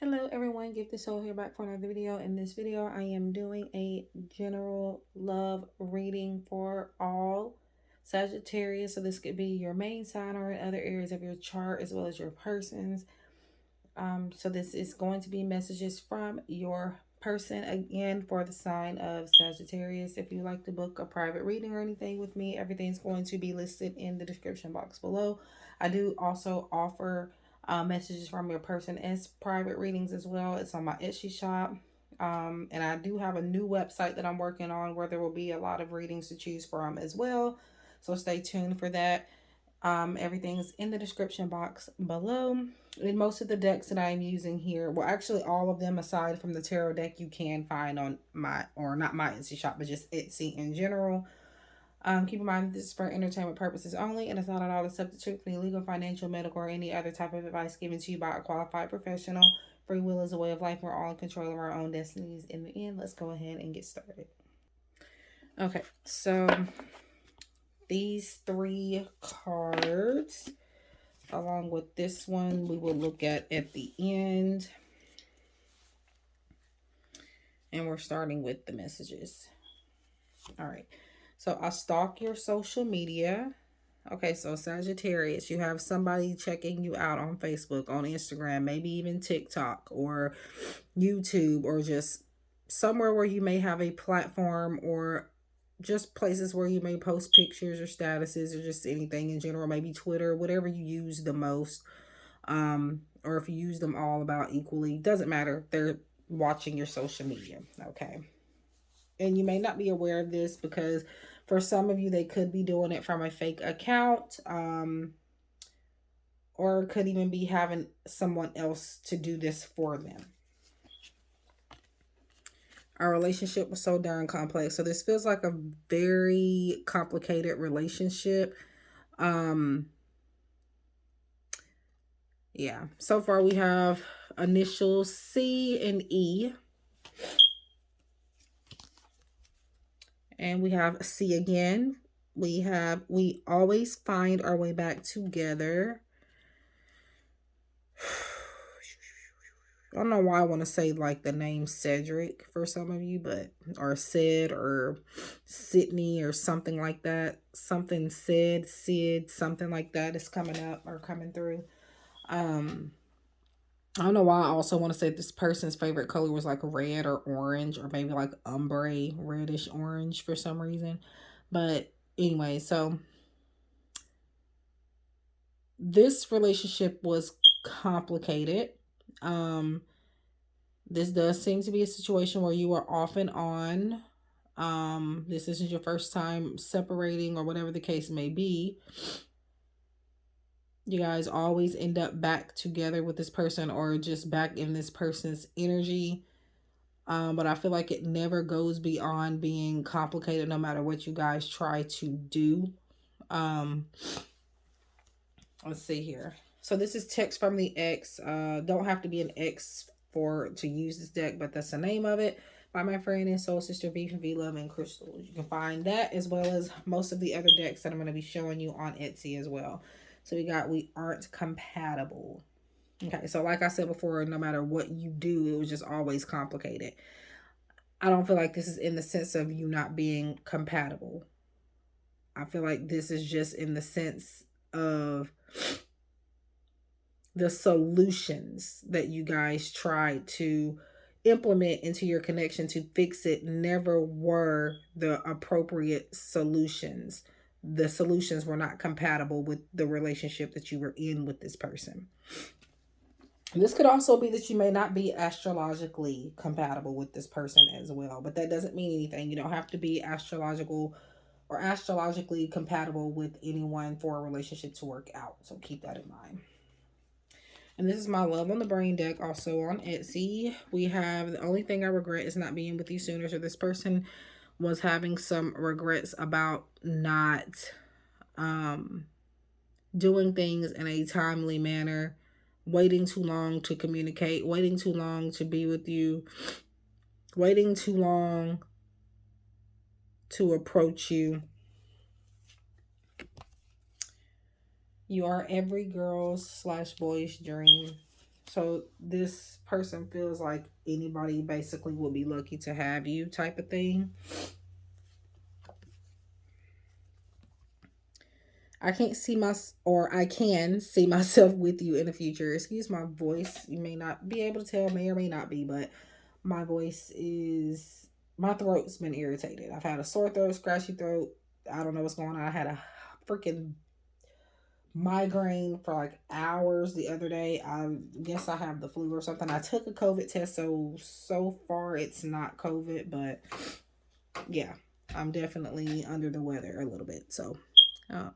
Hello everyone, GiftedSoul here back for another video. In this video, I am doing a general love reading for all Sagittarius. So this could be your main sign or in other areas of your chart as well as your person's. So this is going to be messages from your person again for the sign of Sagittarius. If you like to book a private reading or anything with me, everything's going to be listed in the description box below. I do also offer messages from your person as private readings as well. It's on my Etsy shop. And I do have a new website that I'm working on where there will be a lot of readings to choose from as well. So stay tuned for that. Everything's in the description box below. And most of the decks that I'm using here, well, actually all of them aside from the tarot deck, you can find on my, or not my Etsy shop, but just Etsy in general. Keep in mind this is for entertainment purposes only, and it's not at all accepted for any legal, financial, medical, or any other type of advice given to you by a qualified professional. Free will is a way of life. We're all in control of our own destinies. In the end, let's go ahead and get started. Okay, so these three cards, along with this one, we will look at the end. And we're starting with the messages. All right. So I stalk your social media. Okay, so Sagittarius, you have somebody checking you out on Facebook, on Instagram, maybe even TikTok or YouTube, or just somewhere where you may have a platform, or just places where you may post pictures or statuses or just anything in general, maybe Twitter, whatever you use the most. Or if you use them all about equally, doesn't matter. They're watching your social media. Okay. And you may not be aware of this because for some of you, they could be doing it from a fake account, or could even be having someone else to do this for them. Our relationship was so darn complex. So this feels like a very complicated relationship. Yeah. So far we have initials C and E. And we have C again. We always find our way back together. I don't know why I want to say like the name Cedric for some of you, but, or Sid or Sydney or something like that. Something Sid, something like that is coming up or coming through. I don't know why I also want to say this person's favorite color was like red or orange, or maybe like ombre, reddish orange for some reason. But anyway, so this relationship was complicated. This does seem to be a situation where you are off and on. This isn't your first time separating or whatever the case may be. You guys always end up back together with this person or just back in this person's energy. But I feel like it never goes beyond being complicated no matter what you guys try to do. Let's see here. So this is text from the ex. Don't have to be an ex to use this deck, but that's the name of it, by my friend and soul sister V from V Love and Crystal. You can find that as well as most of the other decks that I'm going to be showing you on Etsy as well. So we aren't compatible. Okay, so like I said before, no matter what you do, it was just always complicated. I don't feel like this is in the sense of you not being compatible. I feel like this is just in the sense of the solutions that you guys tried to implement into your connection to fix it never were the appropriate solutions. The solutions were not compatible with the relationship that you were in with this person. This could also be that you may not be astrologically compatible with this person as well, but that doesn't mean anything. You don't have to be astrological or astrologically compatible with anyone for a relationship to work out. So keep that in mind. And this is my Love on the Brain deck, also on Etsy. We have the only thing I regret is not being with you sooner. So this person was having some regrets about not doing things in a timely manner, waiting too long to communicate, waiting too long to be with you, waiting too long to approach you. You are every girl's / boy's dream. So this person feels like anybody basically will be lucky to have you type of thing. I can't see or I can see myself with you in the future. Excuse my voice. You may not be able to tell, may or may not be, but my voice is, my throat's been irritated. I've had a sore throat, scratchy throat. I don't know what's going on. I had a freaking migraine for like hours the other day. I guess I have the flu or something. I took a COVID test, so far it's not COVID, but yeah, I'm definitely under the weather a little bit. So, uh,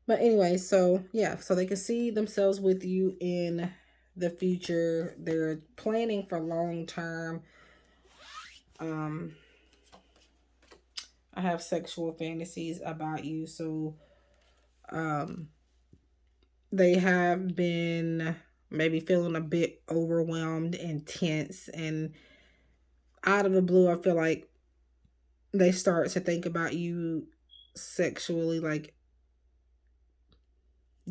but anyway, so yeah, so they can see themselves with you in the future. They're planning for long term. Um, I have sexual fantasies about you, so um, they have been maybe feeling a bit overwhelmed and tense, and out of the blue, I feel like they start to think about you sexually, like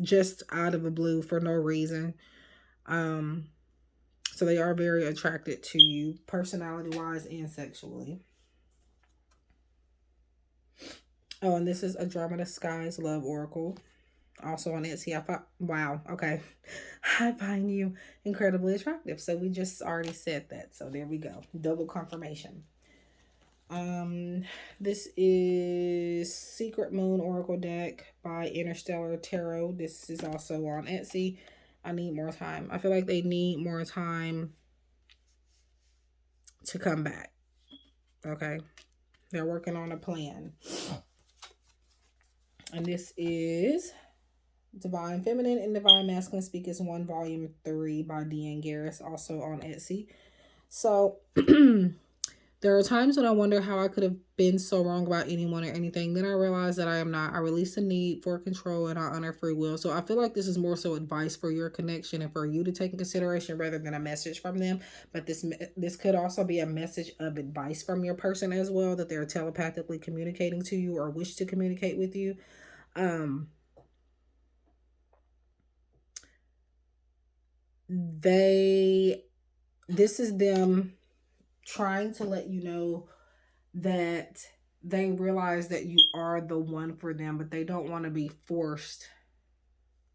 just out of the blue for no reason. Um, so they are very attracted to you, personality wise and sexually. Oh, and this is a Andromeda Skies Love Oracle. Also on Etsy. Wow, okay. I find you incredibly attractive. So we just already said that. So there we go. Double confirmation. This is Secret Moon Oracle deck by Interstellar Tarot. This is also on Etsy. I need more time. I feel like they need more time to come back. Okay. They're working on a plan. And this is Divine Feminine and Divine Masculine Speak is 1 Volume 3 by Deanne Garris, also on Etsy. So there are times when I wonder how I could have been so wrong about anyone or anything. Then I realize that I am not. I release the need for control and I honor free will. So I feel like this is more so advice for your connection and for you to take in consideration rather than a message from them. But this could also be a message of advice from your person as well, that they're telepathically communicating to you or wish to communicate with you. This is them trying to let you know that they realize that you are the one for them, but they don't want to be forced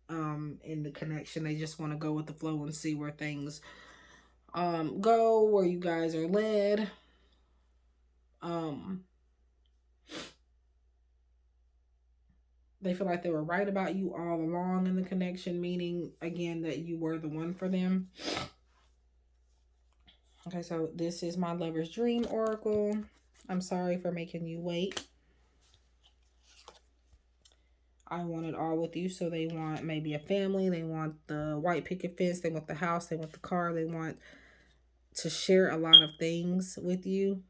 in the connection. They just want to go with the flow and see where things go, where you guys are led. They feel like they were right about you all along in the connection, meaning again that you were the one for them. Okay, so this is my lover's dream oracle. I'm sorry for making you wait. I want it all with you. So they want maybe a family. They want the white picket fence. They want the house. They want the car. They want to share a lot of things with you.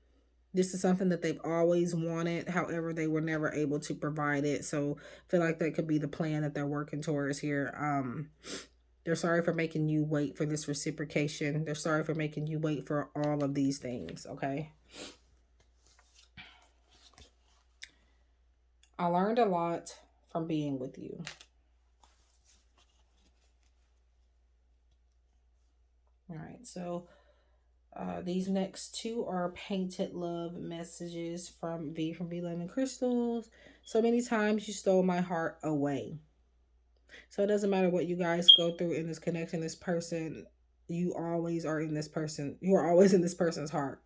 This is something that they've always wanted. However, they were never able to provide it. So I feel like that could be the plan that they're working towards here. They're sorry for making you wait for this reciprocation. They're sorry for making you wait for all of these things, okay? I learned a lot from being with you. All right, so these next two are painted love messages from V Lemon Crystals. So many times you stole my heart away. So it doesn't matter what you guys go through in this connection, this person, you always are in this person. You are always in this person's heart.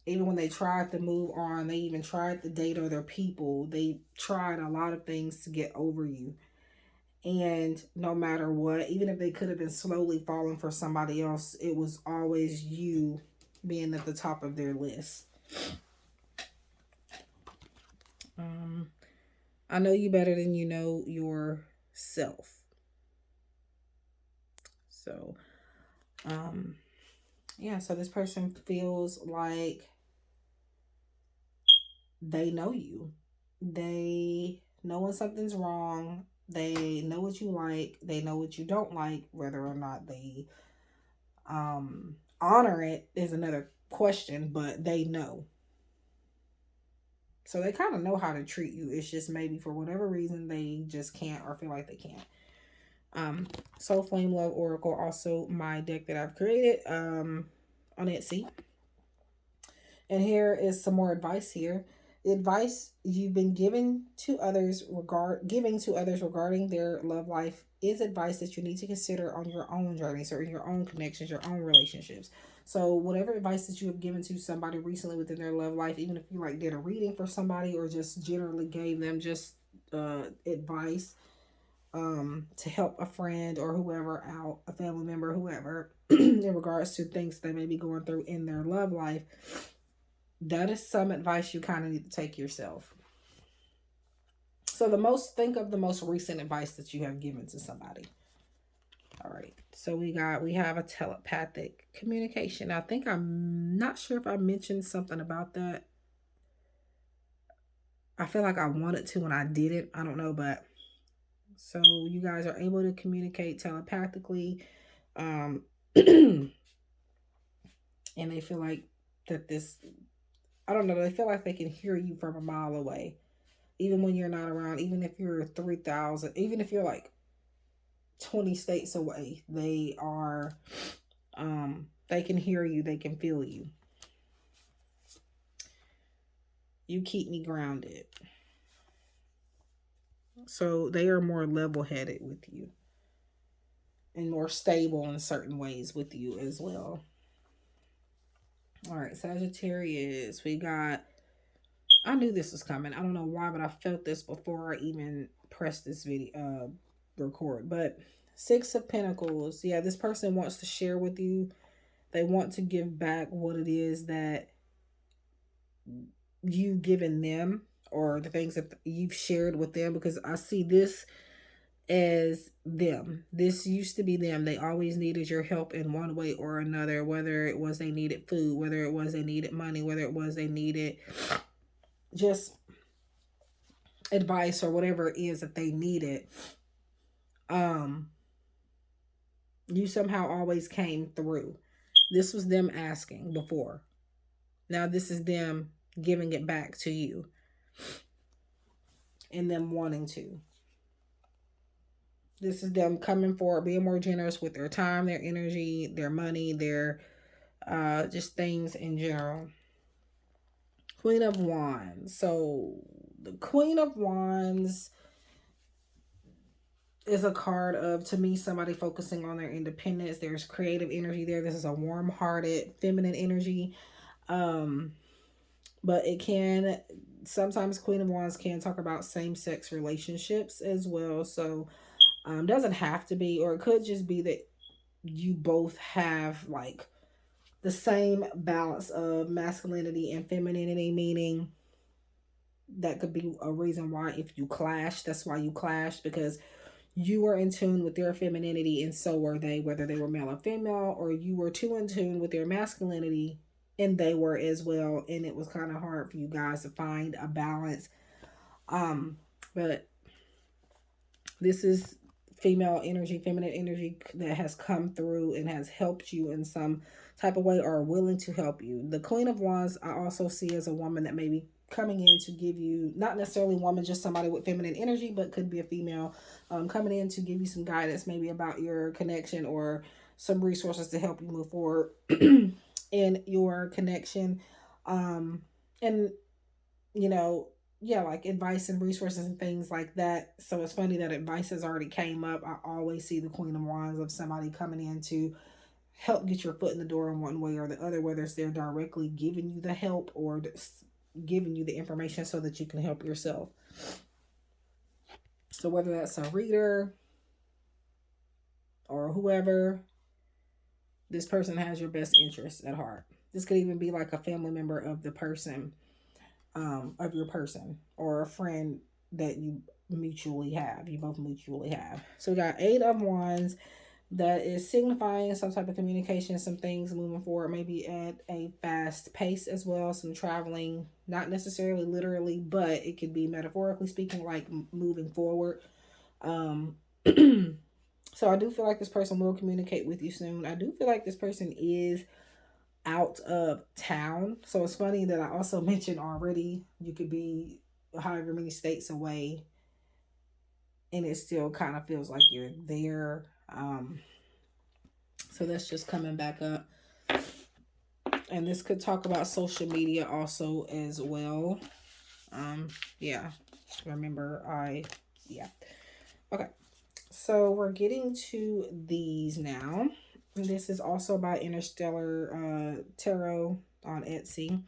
Even when they tried to move on, they even tried to date other people. They tried a lot of things to get over you. And no matter what, even if they could have been slowly falling for somebody else, it was always you being at the top of their list. I know you better than you know yourself. So, yeah, so this person feels like they know you. They know when something's wrong. They know what you like. They know what you don't like. Whether or not they honor it is another question, but they know. So they kind of know how to treat you. It's just maybe for whatever reason they just can't or feel like they can't. Soul Flame Love Oracle, also my deck that I've created on Etsy. And here is some more advice here. The advice you've been giving to others regarding their love life is advice that you need to consider on your own journeys or in your own connections, your own relationships. So whatever advice that you have given to somebody recently within their love life, even if you like did a reading for somebody or just generally gave them just advice to help a friend or whoever out, a family member, whoever, in regards to things they may be going through in their love life, that is some advice you kind of need to take yourself. So think of the most recent advice that you have given to somebody. All right. So we have a telepathic communication. I think, I'm not sure if I mentioned something about that. I feel like I wanted to when I didn't. I don't know, but so you guys are able to communicate telepathically. Um and they feel like that this, I don't know, they feel like they can hear you from a mile away. Even when you're not around, even if you're 3,000, even if you're like 20 states away, they can hear you, they can feel you. You keep me grounded. So they are more level-headed with you and more stable in certain ways with you as well. All right, Sagittarius, we got, I knew this was coming. I don't know why, but I felt this before I even pressed this video record. But Six of Pentacles, yeah, this person wants to share with you. They want to give back what it is that you've given them, or the things that you've shared with them, because I see this as them. This used to be them. They always needed your help in one way or another, whether it was they needed food, whether it was they needed money, whether it was they needed just advice or whatever it is that they needed. You somehow always came through. This was them asking before. Now this is them giving it back to you and them wanting to. This is them coming forward, being more generous with their time, their energy, their money, their just things in general. Queen of Wands. So the Queen of Wands is a card of, to me, somebody focusing on their independence. There's creative energy there. This is a warm-hearted, feminine energy. But it can, sometimes Queen of Wands can talk about same-sex relationships as well. So doesn't have to be, or it could just be that you both have like the same balance of masculinity and femininity, meaning that could be a reason why if you clash, that's why you clash, because you were in tune with their femininity and so were they, whether they were male or female, or you were too in tune with their masculinity and they were as well, and it was kind of hard for you guys to find a balance. But this is female energy, feminine energy that has come through and has helped you in some type of way or willing to help you. The Queen of Wands I also see as a woman that may be coming in to give you, not necessarily a woman, just somebody with feminine energy, but could be a female coming in to give you some guidance maybe about your connection or some resources to help you move forward in your connection. And you know, yeah, like advice and resources and things like that. So it's funny that advice has already came up. I always see the Queen of Wands of somebody coming in to help get your foot in the door in one way or the other, whether it's they're directly giving you the help or giving you the information so that you can help yourself. So whether that's a reader or whoever, this person has your best interests at heart. This could even be like a family member of the person, of your person, or a friend that you both mutually have. So we got Eight of Wands, that is signifying some type of communication, some things moving forward, maybe at a fast pace as well, some traveling, not necessarily literally, but it could be metaphorically speaking, like moving forward. So I do feel like this person will communicate with you soon. I do feel like this person is out of town. So it's funny that I also mentioned already you could be however many states away and it still kind of feels like you're there. So that's just coming back up. And this could talk about social media also as well. Yeah. Remember, yeah. Okay. So we're getting to these now. This is also by Interstellar Tarot on Etsy.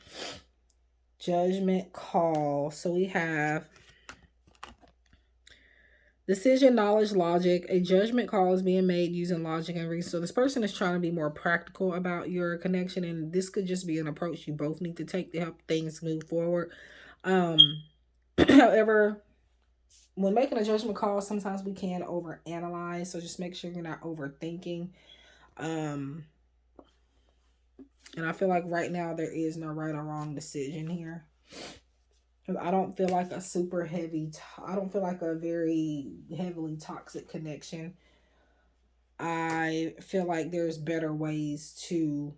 Judgment Call. So we have decision, knowledge, logic. A judgment call is being made using logic and reason. So this person is trying to be more practical about your connection, and this could just be an approach you both need to take to help things move forward. However, when making a judgment call, sometimes we can overanalyze. So just make sure you're not overthinking. And I feel like right now there is no right or wrong decision here. I don't feel like a super heavy, I don't feel like a very heavily toxic connection. I feel like there's better ways to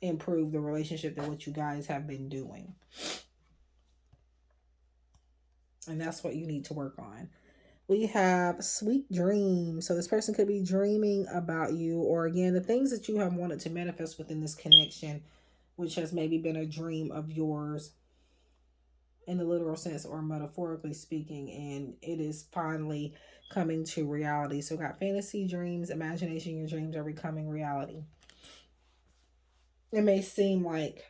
improve the relationship than what you guys have been doing. And that's what you need to work on. We have sweet dreams. So this person could be dreaming about you, or again, the things that you have wanted to manifest within this connection, which has maybe been a dream of yours in the literal sense or metaphorically speaking, and it is finally coming to reality. So got fantasy, dreams, imagination, your dreams are becoming reality. It may seem like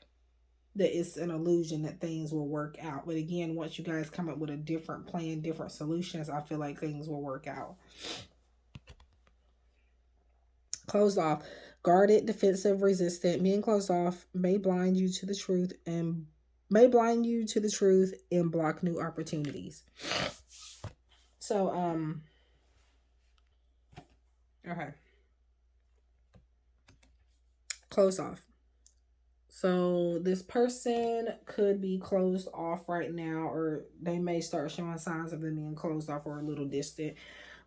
that it's an illusion that things will work out, but again, once you guys come up with a different plan, different solutions, I feel like things will work out. Closed off, guarded, defensive, resistant. Being closed off may blind you to the truth and block new opportunities. So okay. Closed off. So this person could be closed off right now, or they may start showing signs of them being closed off or a little distant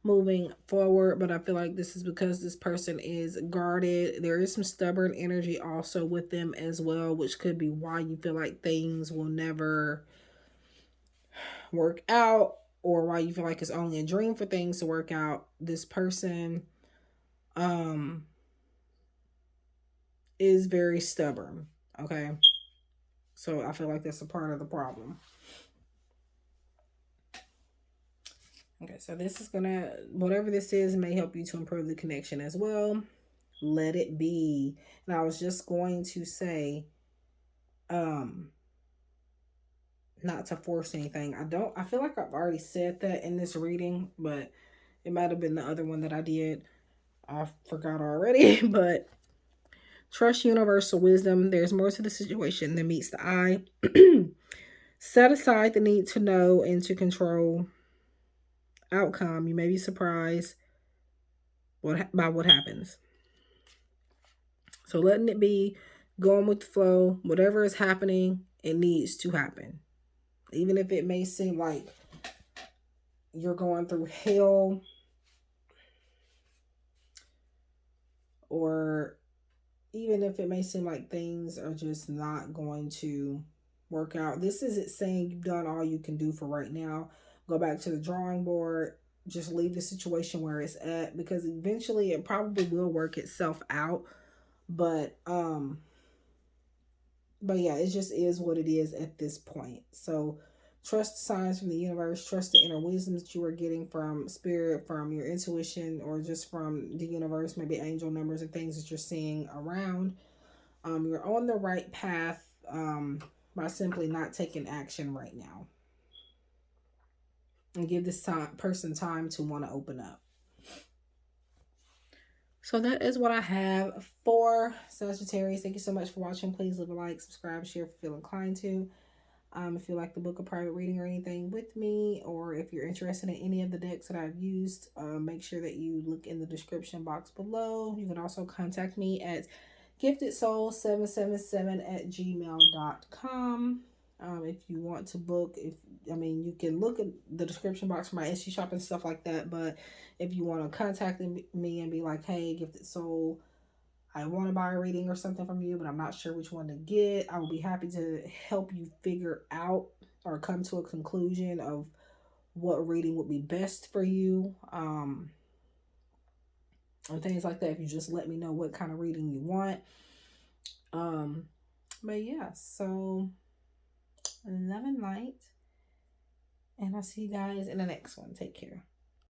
moving forward. But I feel like this is because this person is guarded. There is some stubborn energy also with them as well, which could be why you feel like things will never work out, or why you feel like it's only a dream for things to work out. This person is very stubborn. Okay. So I feel like that's a part of the problem. Okay, so this is gonna, whatever this is, may help you to improve the connection as well. Let it be. And I was just going to say, not to force anything. I feel like I've already said that in this reading, but it might have been the other one that I did. I forgot already, but trust universal wisdom. There's more to the situation than meets the eye. Set aside the need to know and to control outcome. You may be surprised by what happens. So letting it be, going with the flow, whatever is happening, it needs to happen. Even if it may seem like you're going through hell, or even if it may seem like things are just not going to work out. This isn't saying you've done all you can do for right now. Go back to the drawing board. Just leave the situation where it's at, because eventually it probably will work itself out. But yeah, it just is what it is at this point. So trust the signs from the universe, trust the inner wisdom that you are getting from spirit, from your intuition, or just from the universe, maybe angel numbers and things that you're seeing around. You're on the right path by simply not taking action right now. And give this person time to want to open up. So that is what I have for Sagittarius. Thank you so much for watching. Please leave a like, subscribe, share if you feel inclined to. If you like the book, a private reading or anything with me, or if you're interested in any of the decks that I've used, make sure that you look in the description box below. You can also contact me at giftedsoul777@gmail.com. If you want to book, you can look at the description box for my Etsy shop and stuff like that. But if you want to contact me and be like, hey, Gifted Soul, I want to buy a reading or something from you, but I'm not sure which one to get. I will be happy to help you figure out or come to a conclusion of what reading would be best for you. And things like that. If you just let me know what kind of reading you want. But yeah, so love and light. And I'll see you guys in the next one. Take care.